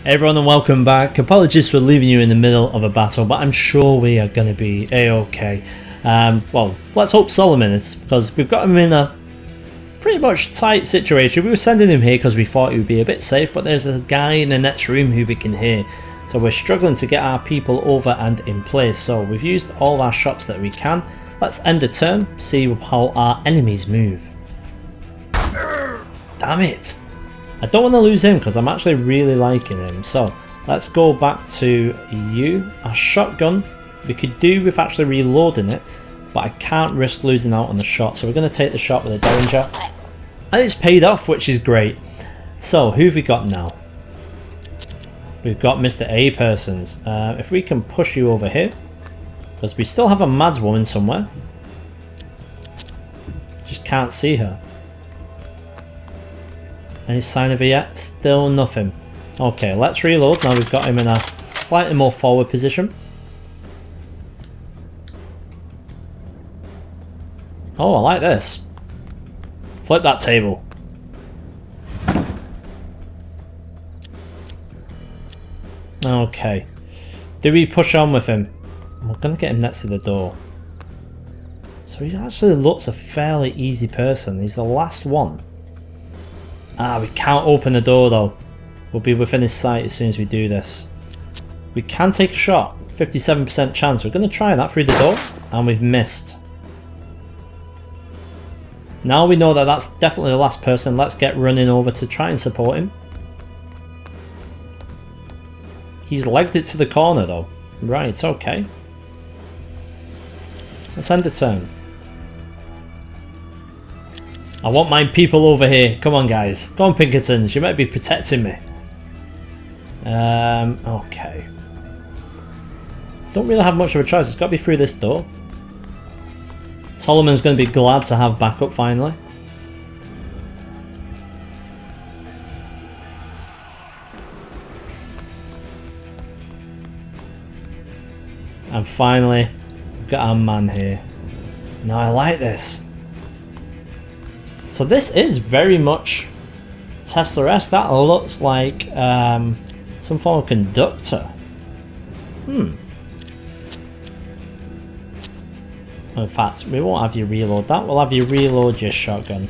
Everyone and welcome back. Apologies for leaving you in the middle of a battle, but I'm sure we are going to be a-okay. Well, let's hope Solomon is, because we've got him in a pretty much tight situation. We were sending him here because we thought he would be a bit safe, but there's a guy in the next room who we can hear. So we're struggling to get our people over and in place. So we've used all our shots that we can. Let's end the turn, see how our enemies move. Damn it! I don't want to lose him because I'm actually really liking him. So let's go back to you. Our shotgun, we could do with actually reloading it, but I can't risk losing out on the shot. So we're going to take the shot with a Derringer. And it's paid off, which is great. So who have we got now? We've got Mr. A persons. If we can push you over here, because we still have a Mads woman somewhere. Just can't see her. Any sign of her yet? Still nothing. Okay, let's reload. Now we've got him in a slightly more forward position. Oh, I like this. Flip that table. Okay. Do we push on with him? We're going to get him next to the door. So he actually looks a fairly easy person. He's the last one. Ah, we can't open the door though. We'll be within his sight as soon as we do this. We can take a shot. 57% chance. We're going to try that through the door. And we've missed. Now we know that that's definitely the last person. Let's get running over to try and support him. He's legged it to the corner though. Right, okay. Let's end the turn. I want my people over here. Come on guys. Come on Pinkertons, you might be protecting me. Okay. Don't really have much of a choice. It's got to be through this door. Solomon's going to be glad to have backup finally. And finally, we've got our man here. Now I like this. So this is very much Tesla-esque. That looks like some form of conductor. In fact, we won't have you reload that. We'll have you reload your shotgun.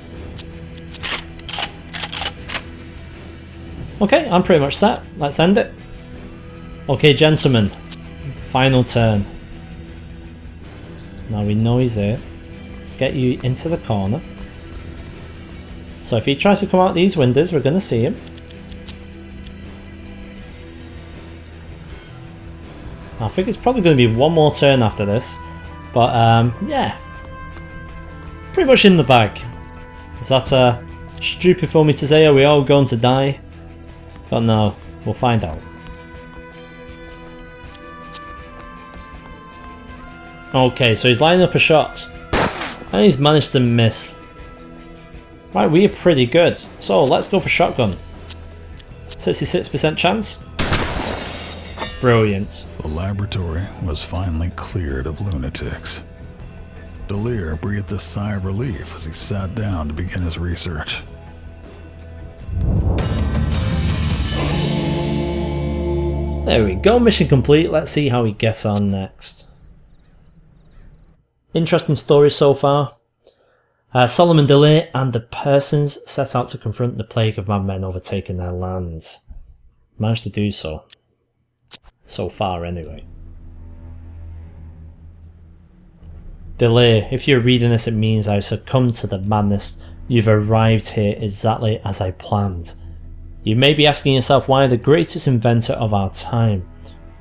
Okay, I'm pretty much set. Let's end it. Okay, gentlemen. Final turn. Now we know he's here. Let's get you into the corner. So if he tries to come out these windows, we're going to see him. I think it's probably going to be one more turn after this. But yeah. Pretty much in the bag. Is that stupid for me to say? Are we all going to die? Don't know. We'll find out. Okay, so he's lining up a shot. And he's managed to miss. Right, we are pretty good. So let's go for shotgun. 66% chance. Brilliant. The laboratory was finally cleared of lunatics. Delir breathed a sigh of relief as he sat down to begin his research. There we go, mission complete. Let's see how we get on next. Interesting story so far. Solomon Delir and the persons set out to confront the plague of madmen overtaking their lands. Managed to do so. So far anyway. Delir, if you're reading this, it means I've succumbed to the madness. You've arrived here exactly as I planned. You may be asking yourself why the greatest inventor of our time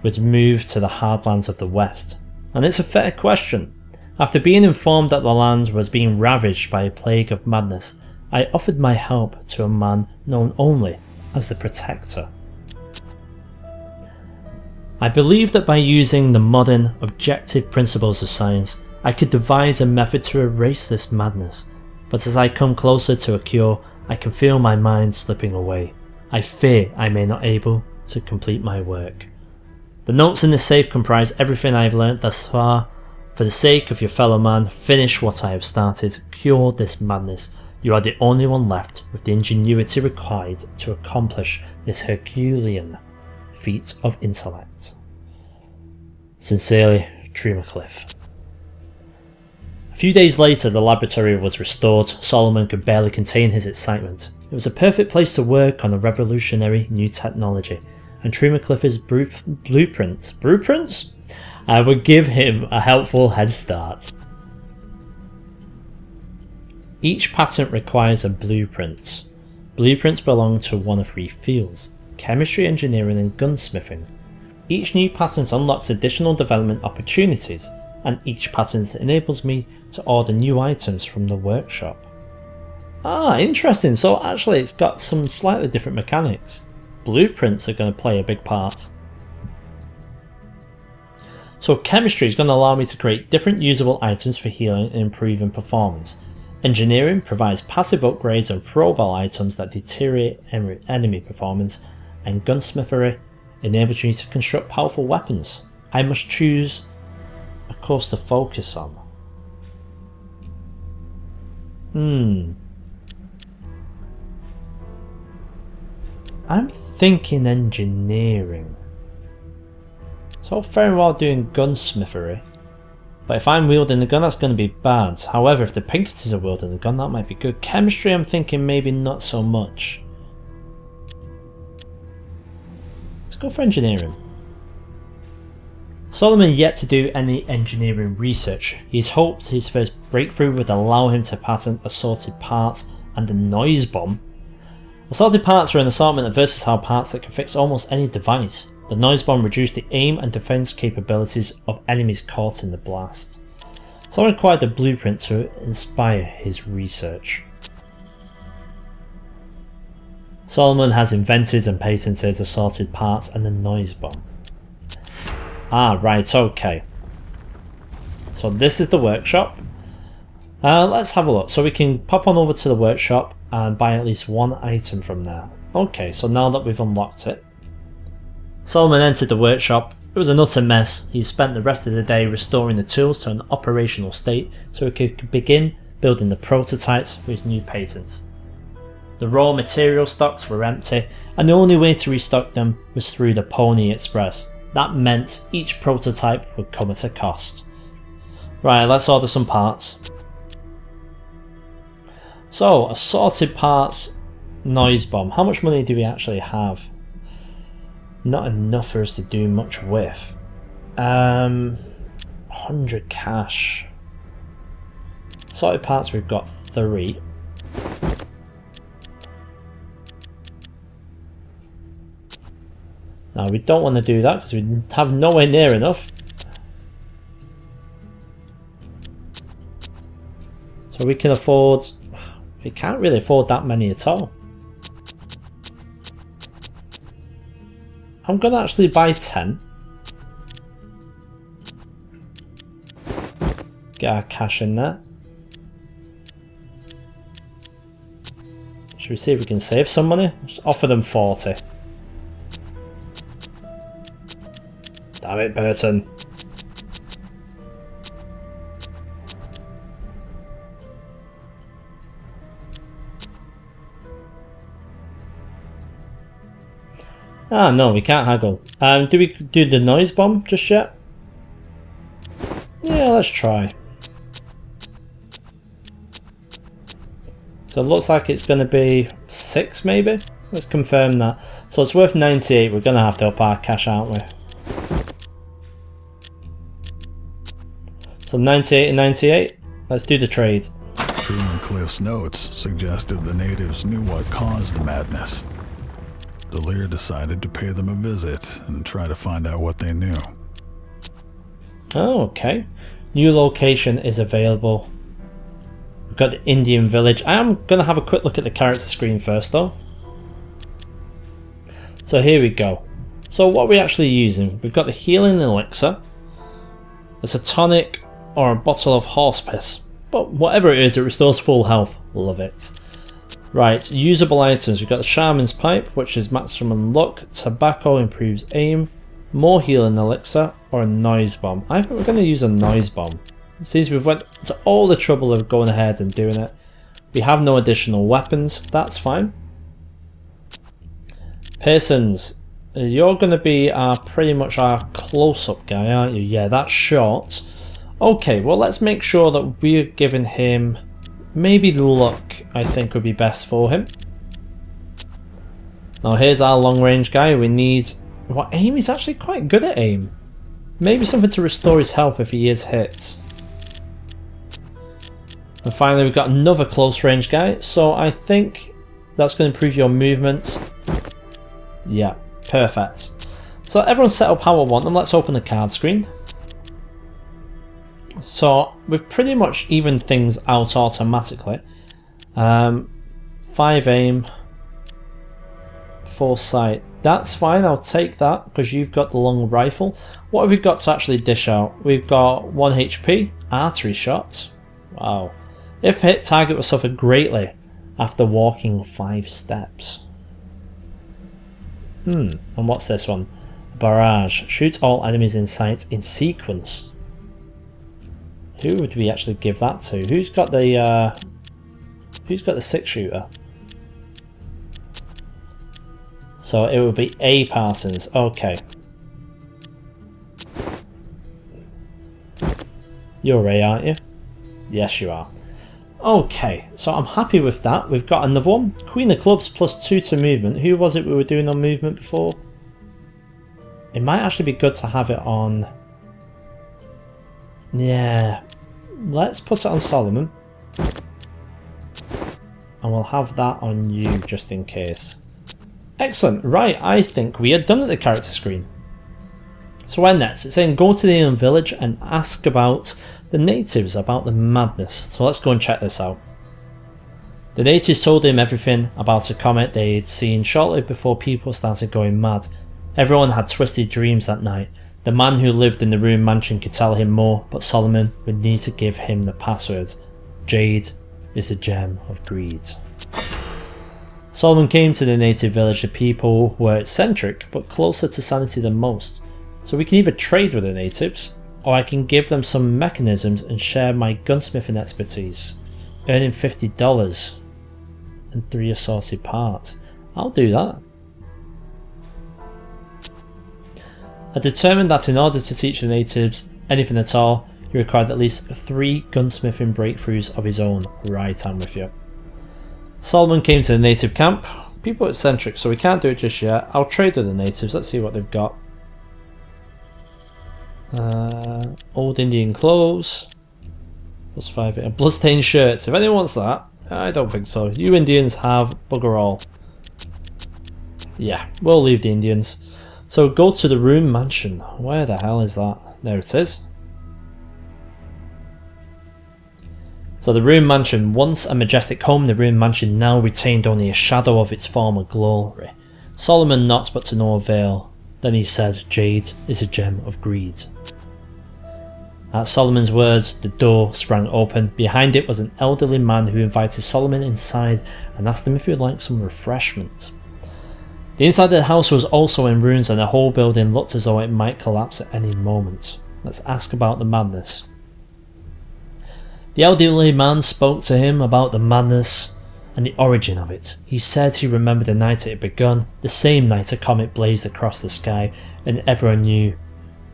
would move to the hardlands of the West. And it's a fair question. After being informed that the land was being ravaged by a plague of madness, I offered my help to a man known only as the Protector. I believe that by using the modern, objective principles of science, I could devise a method to erase this madness, but as I come closer to a cure, I can feel my mind slipping away. I fear I may not be able to complete my work. The notes in this safe comprise everything I have learnt thus far. For the sake of your fellow man, finish what I have started, cure this madness. You are the only one left with the ingenuity required to accomplish this Herculean feat of intellect. Sincerely, Tremacliff. A few days later, the laboratory was restored. Solomon could barely contain his excitement. It was a perfect place to work on a revolutionary new technology, and Tremacliff's blueprints would give him a helpful head start. Each patent requires a blueprint. Blueprints belong to one of 3 fields: chemistry, engineering and gunsmithing. Each new patent unlocks additional development opportunities, and each patent enables me to order new items from the workshop. Ah, interesting. So actually it's got some slightly different mechanics. Blueprints are going to play a big part. So chemistry is going to allow me to create different usable items for healing and improving performance. Engineering provides passive upgrades and throwable items that deteriorate enemy performance, and gunsmithery enables you to construct powerful weapons. I must choose a course to focus on. I'm thinking engineering. So fair and well doing gunsmithery, but if I'm wielding the gun that's going to be bad. However, if the Pinkertons are wielding the gun, that might be good. Chemistry I'm thinking maybe not so much. Let's go for engineering. Solomon yet to do any engineering research. He's hoped his first breakthrough would allow him to patent assorted parts and a noise bomb. Assorted parts are an assortment of versatile parts that can fix almost any device. The noise bomb reduced the aim and defense capabilities of enemies caught in the blast. Solomon acquired the blueprint to inspire his research. Solomon has invented and patented assorted parts and the noise bomb. Ah, right, okay. So this is the workshop. Let's have a look. So we can pop on over to the workshop and buy at least 1 item from there. Okay, so now that we've unlocked it. Solomon entered the workshop. It was an utter mess. He spent the rest of the day restoring the tools to an operational state so he could begin building the prototypes for his new patents. The raw material stocks were empty, and the only way to restock them was through the Pony Express. That meant each prototype would come at a cost. Right, let's order some parts. So, assorted parts, noise bomb. How much money do we actually have? Not enough for us to do much with. 100 cash. Assorted parts, we've got 3. Now we don't want to do that because we have nowhere near enough. So we can afford... we can't really afford that many at all. I'm going to actually buy 10. Get our cash in there. Should we see if we can save some money? Just offer them 40. Damn it, Burton. Ah, no, we can't haggle. Do we do the noise bomb just yet? Yeah, let's try. So it looks like it's going to be 6 maybe? Let's confirm that. So it's worth 98, we're going to have to up our cash, aren't we? So 98 and 98, let's do the trade. Cliff's notes suggested the natives knew what caused the madness. Delir decided to pay them a visit and try to find out what they knew. Oh, okay. New location is available. We've got the Indian village. I am going to have a quick look at the character screen first though. So here we go. So what are we actually using? We've got the healing elixir. There's a tonic or a bottle of horse piss. But whatever it is, it restores full health. Love it. Right, usable items. We've got the Shaman's Pipe, which is maximum luck. Tobacco improves aim. More healing elixir or a noise bomb. I think we're going to use a noise bomb. Since we've went to all the trouble of going ahead and doing it. We have no additional weapons. That's fine. Pearsons. You're going to be pretty much our close-up guy, aren't you? Yeah, that's short. Okay, well, let's make sure that we're giving him maybe luck, I think would be best for him. Now, here's our long-range guy. We need... Well, aim is actually quite good at aim. Maybe something to restore his health if he is hit. And finally, we've got another close-range guy. So I think that's going to improve your movement. Yeah, perfect. So everyone's set up how I want them. Let's open the card screen. So we've pretty much evened things out automatically. 5 aim, 4 sight. That's fine, I'll take that because you've got the long rifle. What have we got to actually dish out? We've got 1 HP, artery shot. Wow. If hit, target will suffer greatly after walking 5 steps. And what's this one? Barrage. Shoot all enemies in sight in sequence. Who would we actually give that to? Who's got the 6-shooter? So it would be A. Parsons. Okay. You're A, aren't you? Yes, you are. Okay, so I'm happy with that. We've got another one. Queen of Clubs plus 2 to movement. Who was it we were doing on movement before? It might actually be good to have it on... Yeah. Let's put it on Solomon. And we'll have that on you just in case. Excellent. Right, I think we are done at the character screen. So where next? It's saying go to the Indian village and ask about the natives about the madness. So let's go and check this out. The natives told him everything about a comet they'd seen shortly before people started going mad. Everyone had twisted dreams that night. The man who lived in the ruined mansion could tell him more, but Solomon would need to give him the password. Jade is the gem of greed. Solomon came to the native village. The people were eccentric, but closer to sanity than most. So we can either trade with the natives, or I can give them some mechanisms and share my gunsmithing expertise, earning $50 and 3 assorted parts. I'll do that. I determined that in order to teach the natives anything at all, he required at least 3 gunsmithing breakthroughs of his own. Right, I'm with you. Solomon came to the native camp. People are eccentric, so we can't do it just yet. I'll trade with the natives. Let's see what they've got. Old Indian clothes. Plus 5. Bloodstained shirts. If anyone wants that, I don't think so. You Indians have bugger all. Yeah, we'll leave the Indians. So go to the ruined mansion. Where the hell is that? There it is. So the ruined mansion, once a majestic home, the ruined mansion now retained only a shadow of its former glory. Solomon knocked, but to no avail. Then he said, Jade is a gem of greed. At Solomon's words, the door sprang open. Behind it was an elderly man who invited Solomon inside and asked him if he would like some refreshment. The inside of the house was also in ruins and the whole building looked as though it might collapse at any moment. Let's ask about the madness. The elderly man spoke to him about the madness and the origin of it. He said he remembered the night it had begun, the same night a comet blazed across the sky, and everyone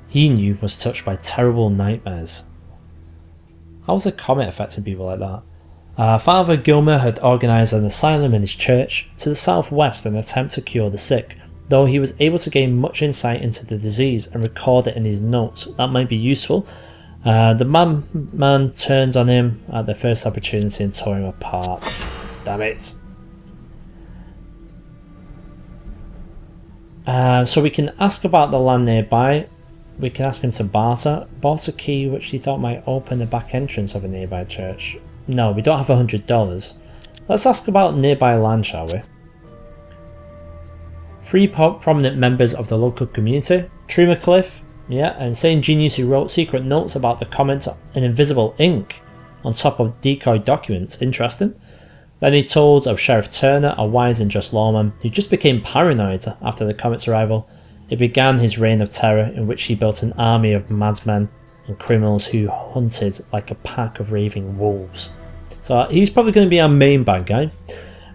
he knew was touched by terrible nightmares. How's a comet affecting people like that? Father Gilmer had organised an asylum in his church to the southwest in an attempt to cure the sick, though he was able to gain much insight into the disease and record it in his notes. That might be useful. The man turned on him at the first opportunity and tore him apart. Damn it. So we can ask about the land nearby. We can ask him to barter. Bought a key which he thought might open the back entrance of a nearby church. No, we don't have $100. Let's ask about nearby land, shall we? 3 prominent members of the local community. Truemacliff, yeah, an insane genius who wrote secret notes about the comet in invisible ink on top of decoy documents. Interesting. Then he told of Sheriff Turner, a wise and just lawman who just became paranoid after the comet's arrival. It began his reign of terror, in which he built an army of madmen and criminals who hunted like a pack of raving wolves. So he's probably going to be our main bad guy.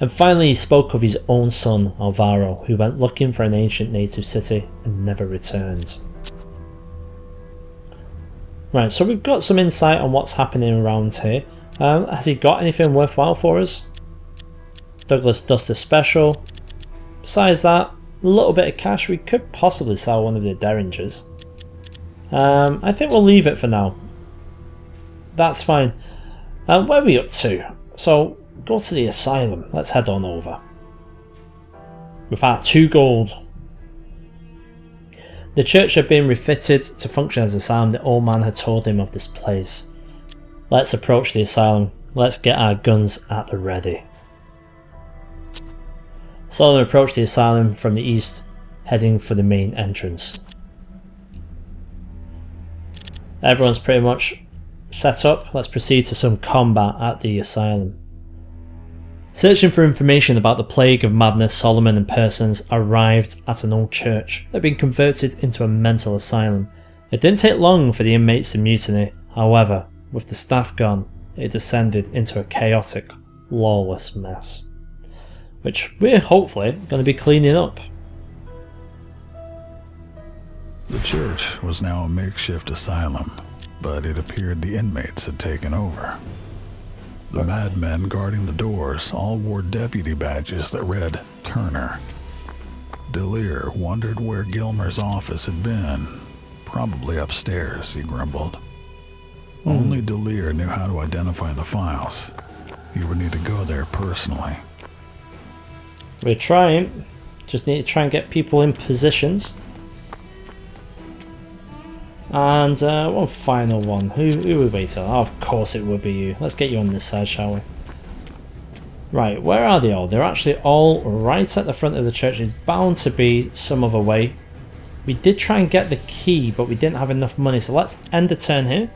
And finally he spoke of his own son, Alvaro, who went looking for an ancient native city and never returned. Right, so we've got some insight on what's happening around here. Has he got anything worthwhile for us? Douglas Duster Special. Besides that, a little bit of cash. We could possibly sell one of the Derringers. I think we'll leave it for now. That's fine. Where are we up to? So, go to the asylum. Let's head on over. With our 2 gold. The church had been refitted to function as an asylum. The old man had told him of this place. Let's approach the asylum. Let's get our guns at the ready. Solomon approached the asylum from the east, heading for the main entrance. Everyone's pretty much set up. Let's proceed to some combat at the asylum. Searching for information about the plague of madness, Solomon and persons arrived at an old church that had been converted into a mental asylum. It didn't take long for the inmates to mutiny. However, with the staff gone, it descended into a chaotic, lawless mess, which we're hopefully going to be cleaning up. The church was now a makeshift asylum, but it appeared the inmates had taken over. The madmen guarding the doors all wore deputy badges that read Turner. Delir wondered where Gilmer's office had been. Probably upstairs, he grumbled. Only Delir knew how to identify the files. He would need to go there personally. We're trying. Just need to try and get people in positions. And one final one. Who are we waiting on? Oh, of course it would be you. Let's get you on this side, shall we? Right, where are they all? They're actually all right at the front of the church. There's bound to be some other way. We did try and get the key, but we didn't have enough money. So let's end a turn here.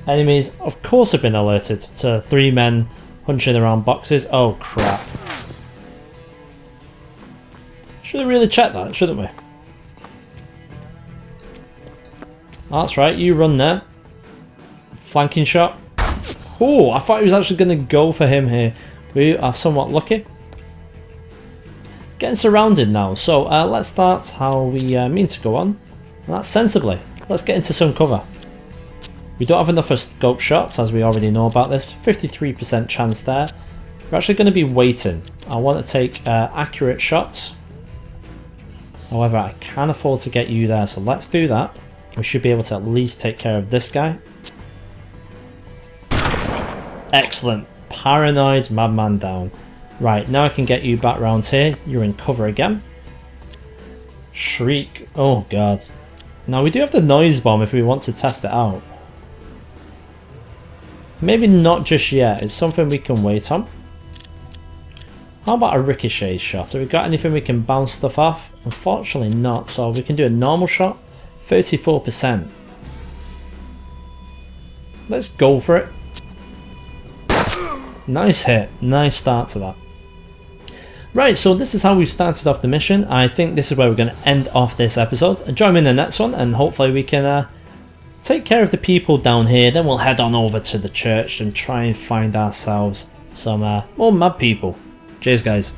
Enemies, of course, have been alerted to 3 men hunching around boxes. Oh, crap. Should have really checked that, shouldn't we? That's right, you run there. Flanking shot. Oh, I thought he was actually going to go for him here. We are somewhat lucky. Getting surrounded now, so let's start how we mean to go on. And that's sensibly. Let's get into some cover. We don't have enough for scope shots, as we already know about this. 53% chance there. We're actually going to be waiting. I want to take accurate shots. However, I can afford to get you there, so let's do that. We should be able to at least take care of this guy. Excellent. Paranoid madman down. Right, now I can get you back round here. You're in cover again. Shriek. Oh god. Now we do have the noise bomb if we want to test it out. Maybe not just yet. It's something we can wait on. How about a ricochet shot? Have we got anything we can bounce stuff off? Unfortunately not, so we can do a normal shot. 34%. Let's go for it. Nice hit. Nice start to that. Right, so this is how we've started off the mission. I think this is where we're going to end off this episode. Join me in the next one, and hopefully we can take care of the people down here. Then we'll head on over to the church and try and find ourselves some more mad people. Cheers, guys.